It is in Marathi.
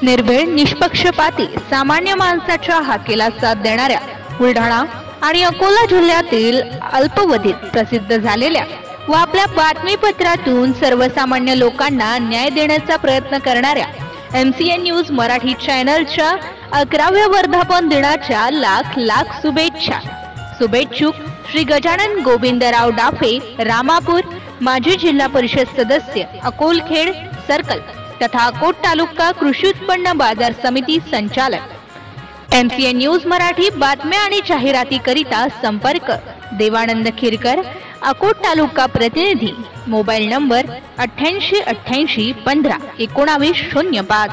निर्भीड, निष्पक्षपाती, सामान्य माणसाच्या हाकेला साथ देणाऱ्या बुलढाणा आणि अकोला जिल्ह्यातील अल्पावधीत प्रसिद्ध झालेल्या व आपल्या बातमीपत्रातून सर्वसामान्य लोकांना न्याय देण्याचा प्रयत्न करणाऱ्या MCN न्यूज मराठी चॅनलच्या 11व्या वर्धापन दिनाच्या लाख लाख शुभेच्छा। शुभेच्छुक श्री गजानन गोविंदराव डाफे, रामापूर, माजी जिल्हा परिषद सदस्य, अकोलखेड सर्कल तथा अकोट तालुका कृषी उत्पन्न बाजार समिती संचालक। MCN न्यूज मराठी बातम्या आणि जाहिराती करिता संपर्क देवानंद खिरकर, अकोट तालुका प्रतिनिधी, मोबाईल नंबर 8888 15 19 05।